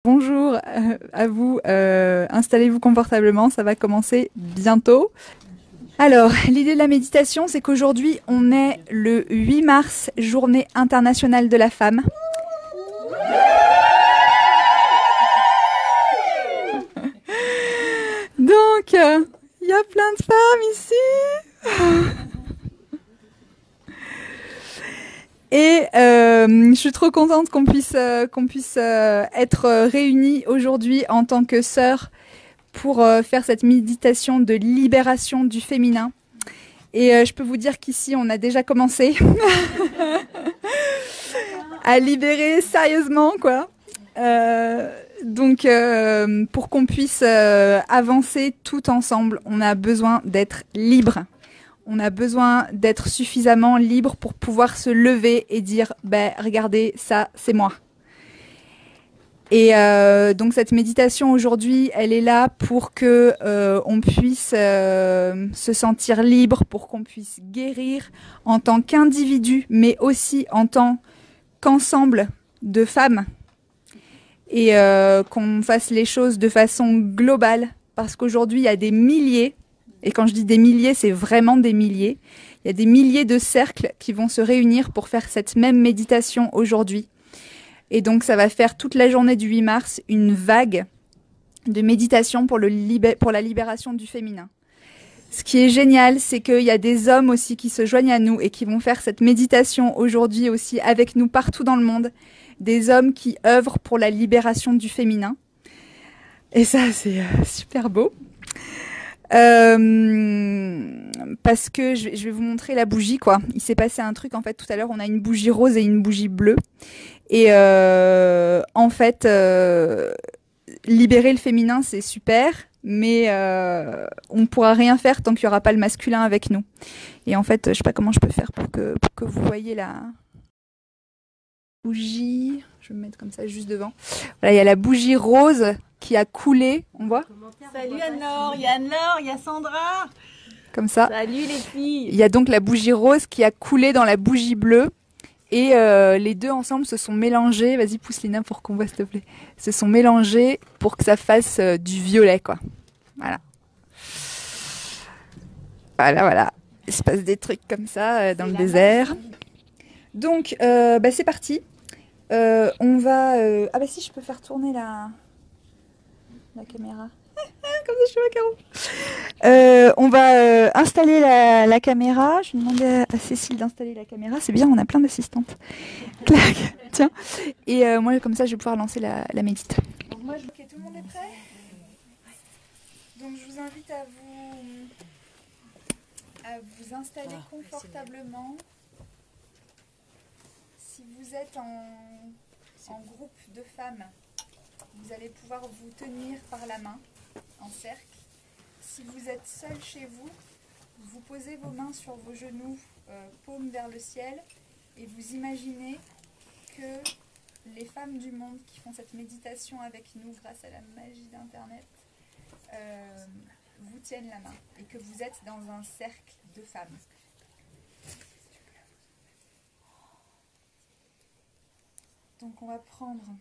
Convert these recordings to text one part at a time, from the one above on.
Bonjour à vous, installez-vous confortablement, ça va commencer bientôt. Alors, l'idée de la méditation, c'est qu'aujourd'hui, on est le 8 mars, journée internationale de la femme. Donc, il y a plein de femmes ici. Et je suis trop contente qu'on puisse être réunis aujourd'hui en tant que sœurs pour faire cette méditation de libération du féminin. Et je peux vous dire qu'ici, on a déjà commencé à libérer sérieusement, quoi. Donc, pour qu'on puisse avancer tout ensemble, on a besoin d'être libre. On a besoin d'être suffisamment libre pour pouvoir se lever et dire, ben, regardez, ça, c'est moi. Et donc cette méditation aujourd'hui, elle est là pour que on puisse se sentir libre, pour qu'on puisse guérir en tant qu'individu, mais aussi en tant qu'ensemble de femmes, et qu'on fasse les choses de façon globale, parce qu'aujourd'hui il y a des milliers, et quand je dis des milliers, c'est vraiment des milliers, il y a des milliers de cercles qui vont se réunir pour faire cette même méditation aujourd'hui. Et donc, ça va faire toute la journée du 8 mars une vague de méditation pour la libération du féminin. Ce qui est génial, c'est qu'il y a des hommes aussi qui se joignent à nous et qui vont faire cette méditation aujourd'hui aussi avec nous partout dans le monde. Des hommes qui œuvrent pour la libération du féminin. Et ça, c'est super beau. Parce que je vais vous montrer la bougie, quoi. Il s'est passé un truc, en fait, tout à l'heure, on a une bougie rose et une bougie bleue. Et en fait, libérer le féminin, c'est super, mais on ne pourra rien faire tant qu'il n'y aura pas le masculin avec nous. Et en fait, je ne sais pas comment je peux faire pour que vous voyez la bougie. Je vais me mettre comme ça juste devant. Voilà, il y a la bougie rose qui a coulé. On voit? Salut Anne-Laure, il y a Anne-Laure, il y a Sandra. Comme ça. Salut les filles. Il y a donc la bougie rose qui a coulé dans la bougie bleue. Et les deux ensemble se sont mélangés. Vas-y, pousse Lina pour qu'on voit, s'il te plaît. Se sont mélangés pour que ça fasse du violet, quoi. Voilà. Voilà, voilà. Il se passe des trucs comme ça dans le désert. Donc, bah, c'est parti. On va... Ah bah si, je peux faire tourner la caméra. Comme ça, je fais ma carreau. On va installer la caméra. Je vais demander à Cécile d'installer la caméra. C'est bien, on a plein d'assistantes. Clac, tiens. Et moi, comme ça, je vais pouvoir lancer la médite. Donc moi, ok, tout le monde est prêt? Donc je vous invite à vous installer confortablement. Si vous êtes en groupe de femmes, vous allez pouvoir vous tenir par la main en cercle. Si vous êtes seul chez vous, vous posez vos mains sur vos genoux, paumes vers le ciel, et vous imaginez que les femmes du monde qui font cette méditation avec nous grâce à la magie d'Internet vous tiennent la main et que vous êtes dans un cercle de femmes. Donc on va prendre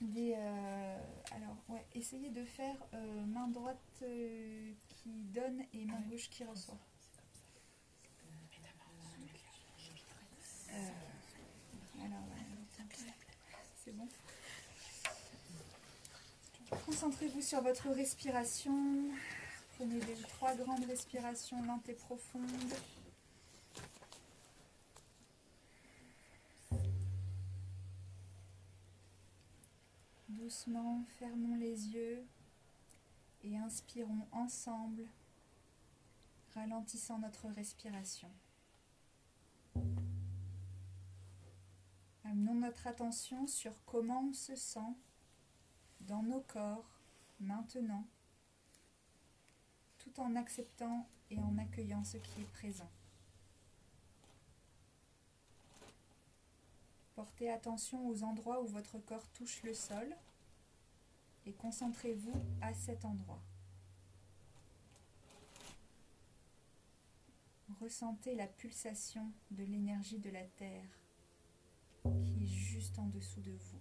des... alors, ouais, essayez de faire main droite qui donne et main gauche qui reçoit. Alors, c'est bon. Concentrez-vous sur votre respiration. Prenez 3 grandes respirations lentes et profondes. Doucement, fermons les yeux et inspirons ensemble, ralentissant notre respiration. Amenons notre attention sur comment on se sent dans nos corps maintenant, tout en acceptant et en accueillant ce qui est présent. Portez attention aux endroits où votre corps touche le sol et concentrez-vous à cet endroit. Ressentez la pulsation de l'énergie de la Terre qui est juste en dessous de vous.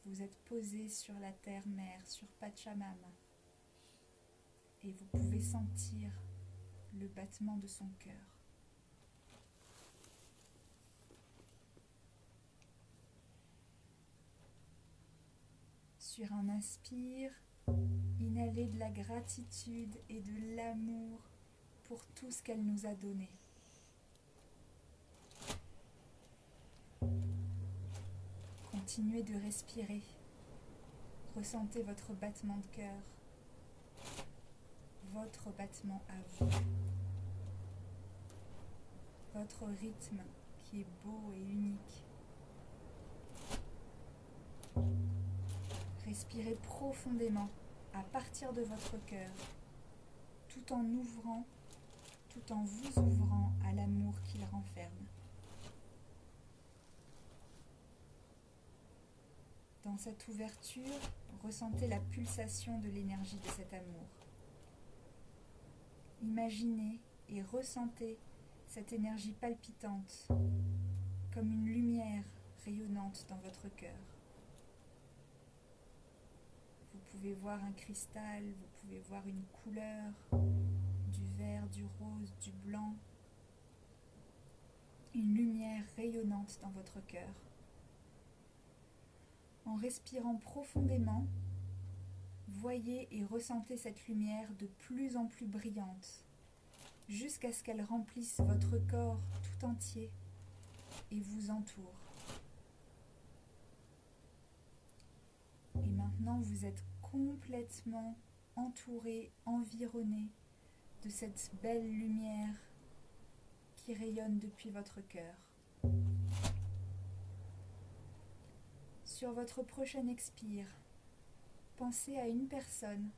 Vous êtes posé sur la terre-mère, sur Pachamama, et vous pouvez sentir le battement de son cœur. Sur un inspire, inhalez de la gratitude et de l'amour pour tout ce qu'elle nous a donné. Continuez de respirer. Ressentez votre battement de cœur, votre battement à vous, votre rythme qui est beau et unique. Respirez profondément à partir de votre cœur, tout en vous ouvrant à l'amour qu'il renferme. Dans cette ouverture, ressentez la pulsation de l'énergie de cet amour. Imaginez et ressentez cette énergie palpitante, comme une lumière rayonnante dans votre cœur. Vous pouvez voir un cristal, vous pouvez voir une couleur, du vert, du rose, du blanc, une lumière rayonnante dans votre cœur. En respirant profondément, voyez et ressentez cette lumière de plus en plus brillante, jusqu'à ce qu'elle remplisse votre corps tout entier et vous entoure. Et maintenant, vous êtes complètement entouré, environné de cette belle lumière qui rayonne depuis votre cœur. Sur votre prochain expire, pensez à une personne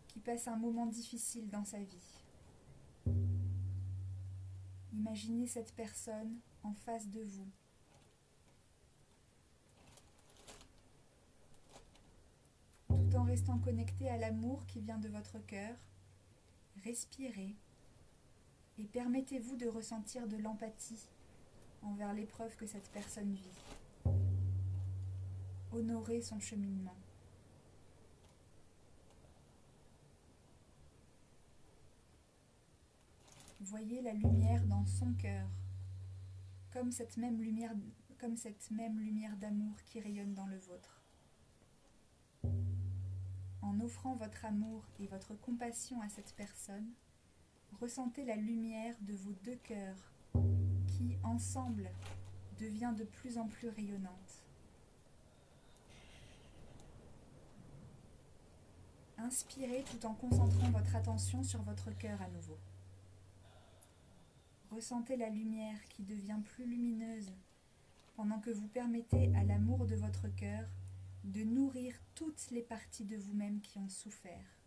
qui passe un moment difficile dans sa vie. Imaginez cette personne en face de vous. Tout en restant connecté à l'amour qui vient de votre cœur, respirez et permettez-vous de ressentir de l'empathie envers l'épreuve que cette personne vit. Honorez son cheminement. Voyez la lumière dans son cœur, comme cette même lumière d'amour qui rayonne dans le vôtre. En offrant votre amour et votre compassion à cette personne, ressentez la lumière de vos deux cœurs qui, ensemble, devient de plus en plus rayonnante. Inspirez tout en concentrant votre attention sur votre cœur à nouveau. Ressentez la lumière qui devient plus lumineuse pendant que vous permettez à l'amour de votre cœur de nourrir toutes les parties de vous-même qui ont souffert.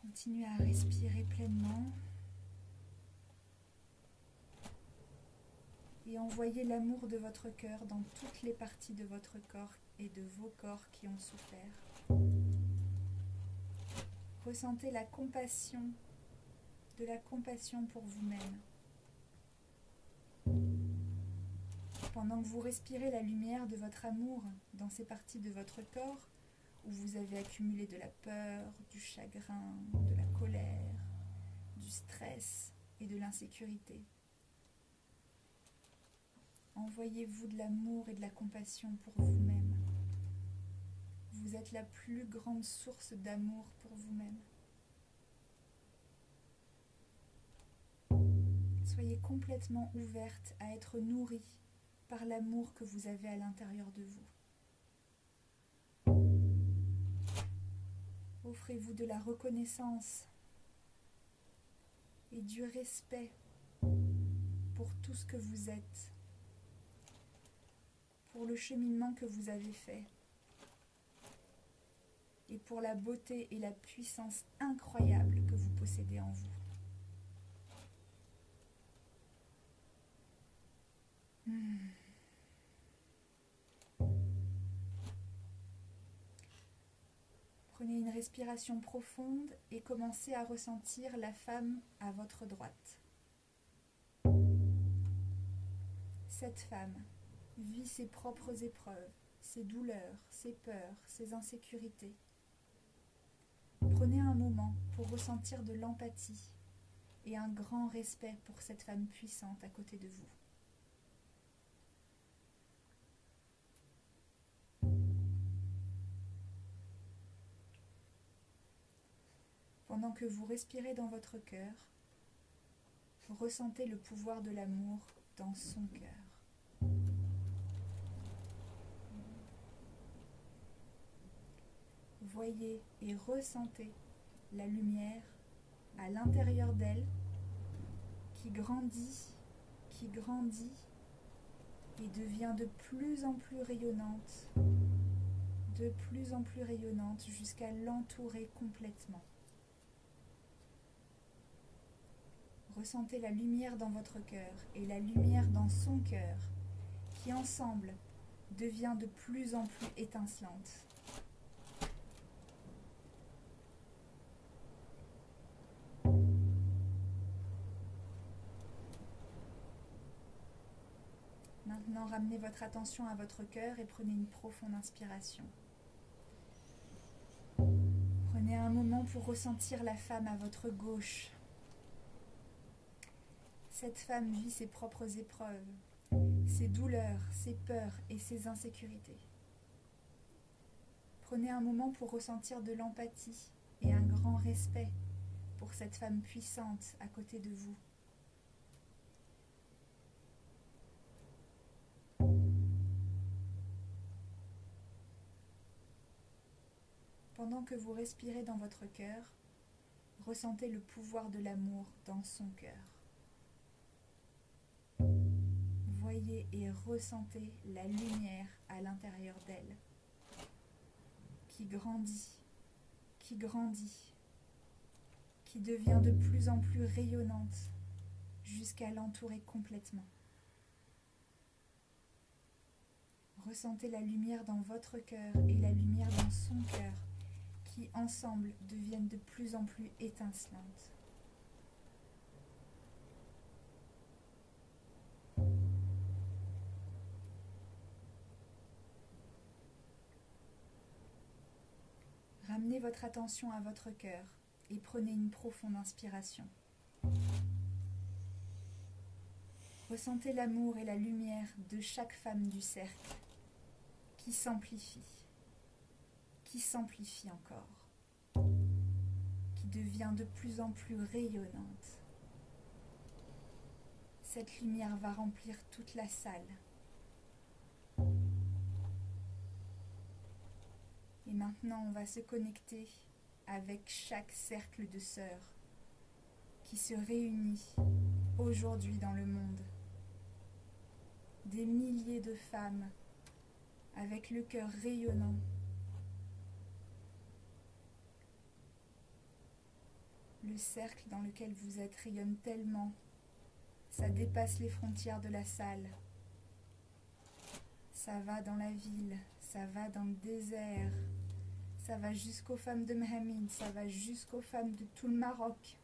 Continuez à respirer pleinement et envoyez l'amour de votre cœur dans toutes les parties de votre corps et de vos corps qui ont souffert. Ressentez de la compassion pour vous-même. Pendant que vous respirez la lumière de votre amour dans ces parties de votre corps où vous avez accumulé de la peur, du chagrin, de la colère, du stress et de l'insécurité. Envoyez-vous de l'amour et de la compassion pour vous-même. Vous êtes la plus grande source d'amour pour vous-même. Soyez complètement ouverte à être nourrie par l'amour que vous avez à l'intérieur de vous. Offrez-vous de la reconnaissance et du respect pour tout ce que vous êtes, pour le cheminement que vous avez fait et pour la beauté et la puissance incroyable que vous possédez en vous. Prenez une respiration profonde et commencez à ressentir la femme à votre droite. Cette femme, vit ses propres épreuves, ses douleurs, ses peurs, ses insécurités. Prenez un moment pour ressentir de l'empathie et un grand respect pour cette femme puissante à côté de vous. Pendant que vous respirez dans votre cœur, ressentez le pouvoir de l'amour dans son cœur. Voyez et ressentez la lumière à l'intérieur d'elle qui grandit et devient de plus en plus rayonnante jusqu'à l'entourer complètement. Ressentez la lumière dans votre cœur et la lumière dans son cœur qui ensemble devient de plus en plus étincelante. Maintenant, ramenez votre attention à votre cœur et prenez une profonde inspiration. Prenez un moment pour ressentir la femme à votre gauche. Cette femme vit ses propres épreuves, ses douleurs, ses peurs et ses insécurités. Prenez un moment pour ressentir de l'empathie et un grand respect pour cette femme puissante à côté de vous. Pendant que vous respirez dans votre cœur, ressentez le pouvoir de l'amour dans son cœur. Voyez et ressentez la lumière à l'intérieur d'elle, qui grandit, qui devient de plus en plus rayonnante jusqu'à l'entourer complètement. Ressentez la lumière dans votre cœur et la lumière dans son cœur, qui ensemble deviennent de plus en plus étincelantes. Ramenez votre attention à votre cœur et prenez une profonde inspiration. Ressentez l'amour et la lumière de chaque femme du cercle qui s'amplifie encore, qui devient de plus en plus rayonnante. Cette lumière va remplir toute la salle. Et maintenant, on va se connecter avec chaque cercle de sœurs qui se réunit aujourd'hui dans le monde. Des milliers de femmes avec le cœur rayonnant. Le cercle dans lequel vous êtes rayonne tellement, ça dépasse les frontières de la salle. Ça va dans la ville, ça va dans le désert, ça va jusqu'aux femmes de Mohammed, ça va jusqu'aux femmes de tout le Maroc.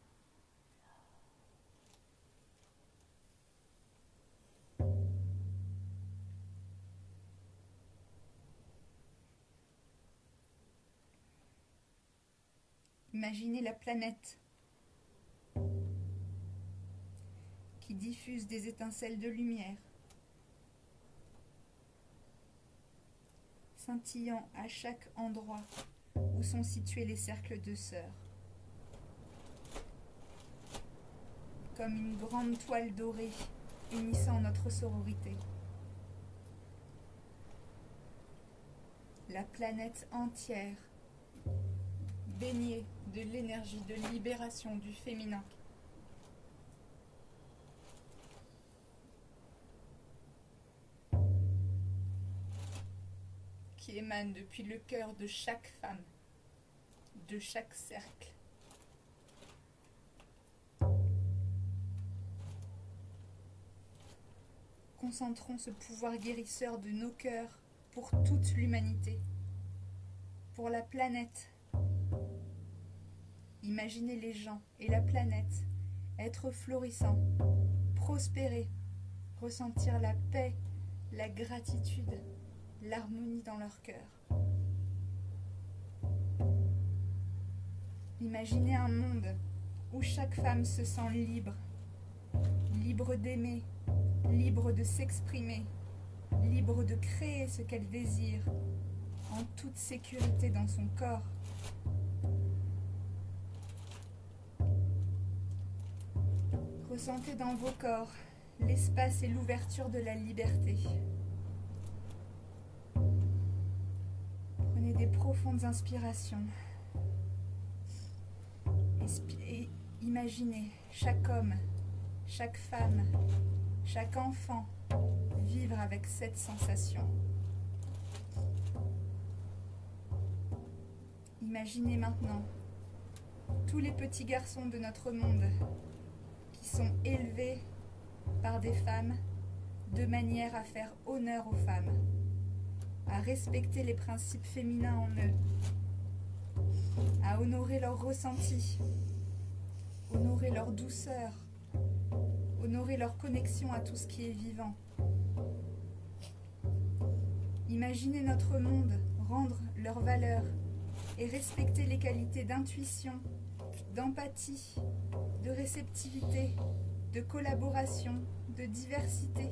Imaginez la planète qui diffuse des étincelles de lumière, scintillant à chaque endroit où sont situés les cercles de sœurs. Comme une grande toile dorée unissant notre sororité. La planète entière baignée de l'énergie de libération du féminin. Qui émane depuis le cœur de chaque femme, de chaque cercle. Concentrons ce pouvoir guérisseur de nos cœurs pour toute l'humanité, pour la planète. Imaginez les gens et la planète être florissants, prospérer, ressentir la paix, la gratitude, l'harmonie dans leur cœur. Imaginez un monde où chaque femme se sent libre, libre d'aimer, libre de s'exprimer, libre de créer ce qu'elle désire, en toute sécurité dans son corps. Ressentez dans vos corps l'espace et l'ouverture de la liberté. Prenez des profondes inspirations. Et imaginez chaque homme, chaque femme, chaque enfant vivre avec cette sensation. Imaginez maintenant tous les petits garçons de notre monde qui sont élevés par des femmes de manière à faire honneur aux femmes, à respecter les principes féminins en eux, à honorer leurs ressentis, honorer leur douceur, honorer leur connexion à tout ce qui est vivant. Imaginez notre monde rendre leur valeur et respecter les qualités d'intuition, d'empathie, de réceptivité, de collaboration, de diversité,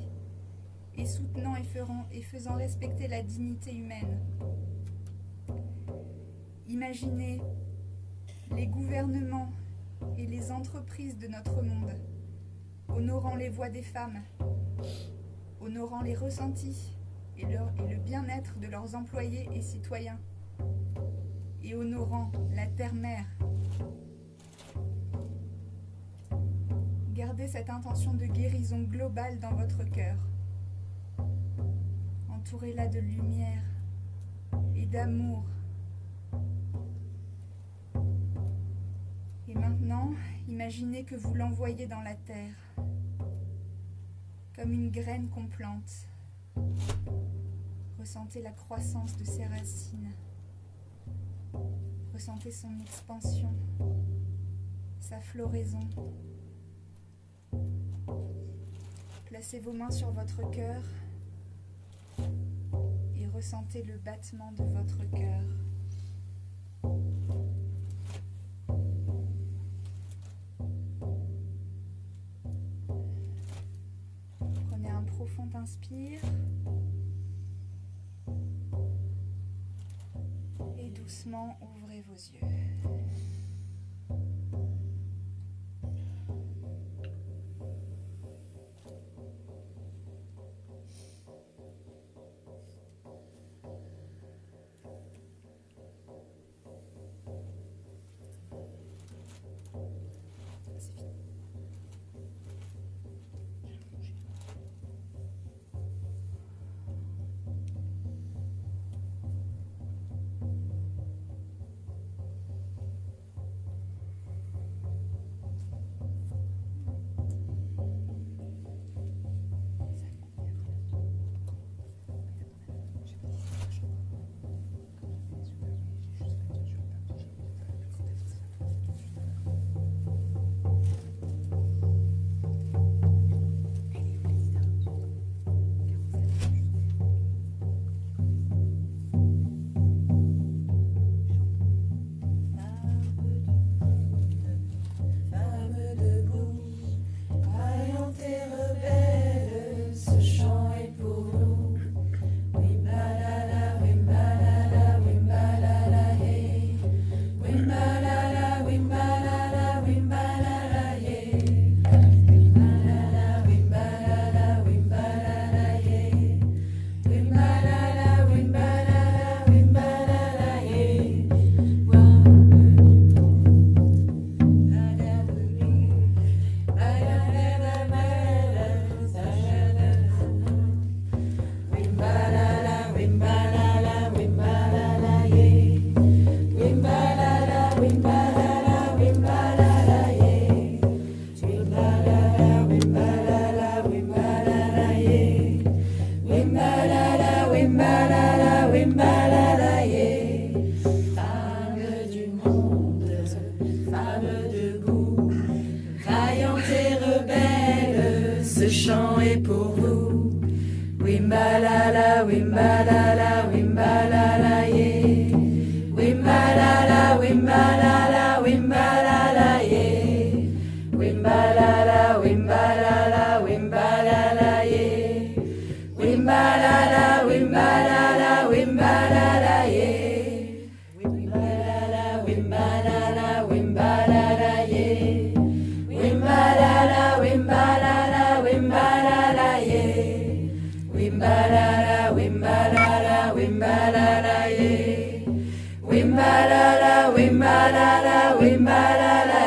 et soutenant et faisant respecter la dignité humaine. Imaginez les gouvernements et les entreprises de notre monde honorant les voix des femmes, honorant les ressentis et le bien-être de leurs employés et citoyens, et honorant la terre-mère. Gardez cette intention de guérison globale dans votre cœur. Entourez-la de lumière et d'amour. Et maintenant, imaginez que vous l'envoyez dans la terre, comme une graine qu'on plante. Ressentez la croissance de ses racines. Ressentez son expansion, sa floraison. Placez vos mains sur votre cœur et ressentez le battement de votre cœur. Prenez un profond inspire et doucement ouvrez vos yeux. wimbalala, wimbalala, wimbalala, yeah. Wimbalala, wimbalala, wimbalala, yeah. Wimbalala, wimbalala, wimbalala, yeah. Wimbalala, wimbalala, wimbalala, yeah. Wimbalala, wimbalala, wimbalala, yeah. Wimbalala, wimbalala, wimbalala, yeah. Wimbalala, wimbalala, wimbalala, yeah. Wimbalala, wimbalala, wimbalala,